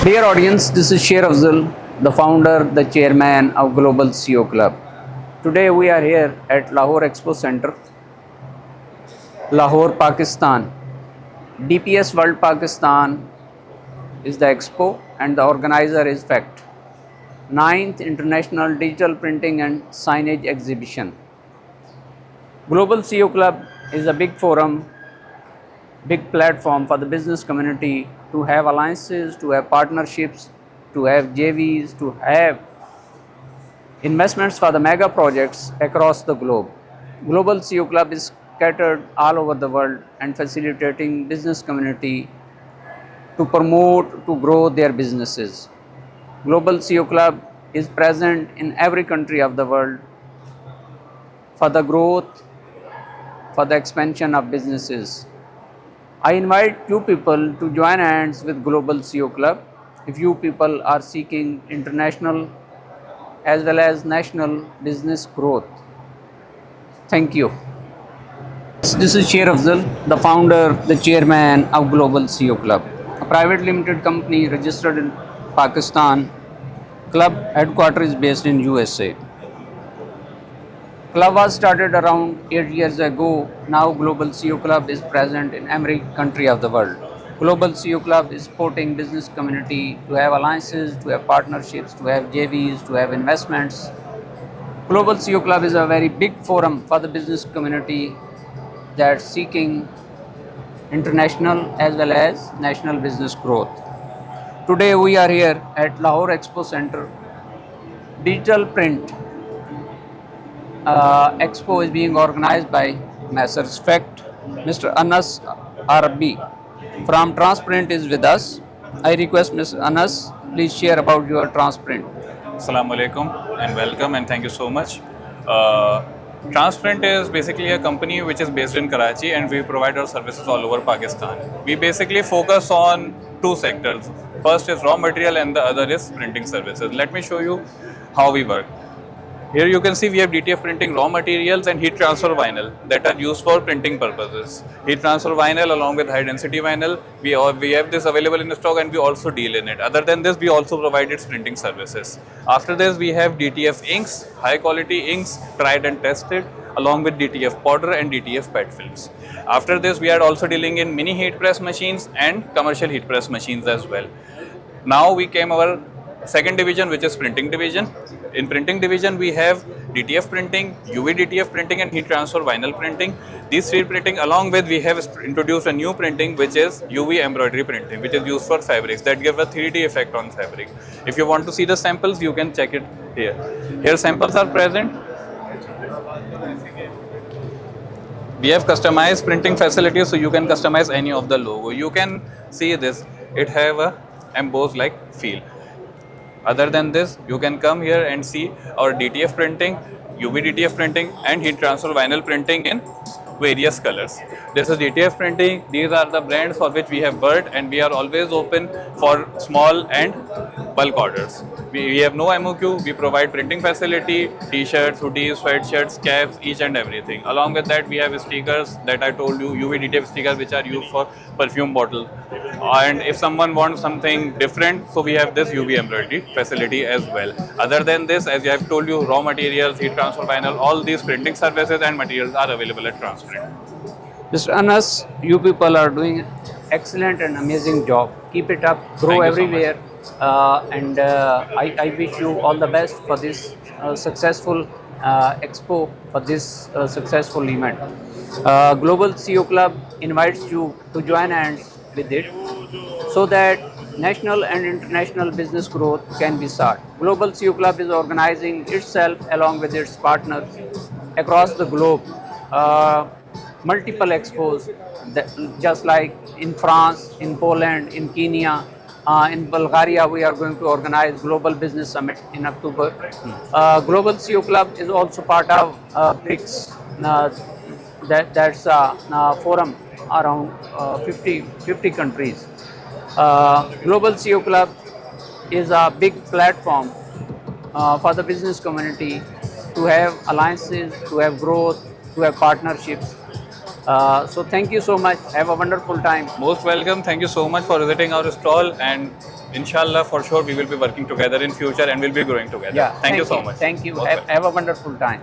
Dear audience, this is Sher Afzal, the founder, the chairman of Global CEO Club. Today we are here at Lahore Expo Center, Lahore, Pakistan. DPS World Pakistan is the expo and the organizer is FACT, Ninth International Digital Printing and Signage Exhibition. Global CEO Club is a big forum, big platform for the business community to have alliances, to have partnerships, to have JVs, to have investments for the mega projects across the globe. Global CEO Club is scattered all over the world and facilitating business community to promote, to grow their businesses. Global CEO Club is present in every country of the world for the growth, for the expansion of businesses. I invite you people to join hands with Global CEO Club if you people are seeking international as well as national business growth. Thank you. This is Sher Afzal, the founder, the chairman of Global CEO Club, a private limited company registered in Pakistan. Club headquarters is based in USA. Club was started around 8 years ago. Now Global CEO Club is present in every country of the world. Global CEO Club is supporting business community to have alliances, to have partnerships, to have JVs, to have investments. Global CEO Club is a very big forum for the business community that's seeking international as well as national business growth. Today we are here at Lahore Expo Center. Digital print expo is being organized by Messrs. FACT. Mr. Anas Arabi from Transprint is with us. I request Mr. Anas, please share about your Transprint. Assalamu alaikum and welcome and thank you so much. Uh, Transprint is basically a company which is based in Karachi and we provide our services all over Pakistan. We basically focus on two sectors. First is raw material and the other is printing services. Let me show you how we work. Here you can see we have DTF printing raw materials and heat transfer vinyl that are used for printing purposes. Heat transfer vinyl along with high density vinyl, we have this available in stock and we also deal in it. Other than this, we also provide its printing services. After this, we have DTF inks, high quality inks, tried and tested, along with DTF powder and DTF PET films. After this, we are also dealing in mini heat press machines and commercial heat press machines as well. Now we came our second division, which is printing division. In printing division, we have DTF printing, UV DTF printing and heat transfer vinyl printing. These three printing along with we have introduced a new printing which is UV embroidery printing, which is used for fabrics that give a 3D effect on fabric. If you want to see the samples, you can check it here. Here samples are present. We have customized printing facilities, so you can customize any of the logo. You can see this, it have a embossed like feel. Other than this, you can come here and see our DTF printing, UV DTF printing and heat transfer vinyl printing in various colors. This is DTF printing. These are the brands for which we have worked and we are always open for small and bulk orders. We have no MOQ. We provide printing facility, t-shirts, hoodies, sweatshirts, caps, each and everything. Along with that, we have stickers that I told you, UV DTF stickers which are used for perfume bottle. And if someone wants something different, so we have this UV embroidery facility as well. Other than this, as I have told you, raw materials, heat transfer vinyl, all these printing services and materials are available at Transprint. Mr. Anas, you people are doing excellent and amazing job. Keep it up, grow Thank you so much. everywhere, and I wish you all the best for this successful expo, for this successful event. Global CEO Club invites you to join hands with it so that national and international business growth can be sought. Global CEO Club is organizing itself along with its partners across the globe. Multiple expos, that, just like in France, in Poland, in Kenya, in Bulgaria, we are going to organize Global Business Summit in October. Global CEO Club is also part of BRICS. That's a forum around 50 countries. Global CEO Club is a big platform for the business community to have alliances, to have growth, to have partnerships. So thank you so much. Have a wonderful time. Most welcome. Thank you so much for visiting our stall, and inshallah, for sure, we will be working together in future and we'll be growing together. Yeah. Thank you so much. Thank you. Most Have, welcome. have a wonderful time.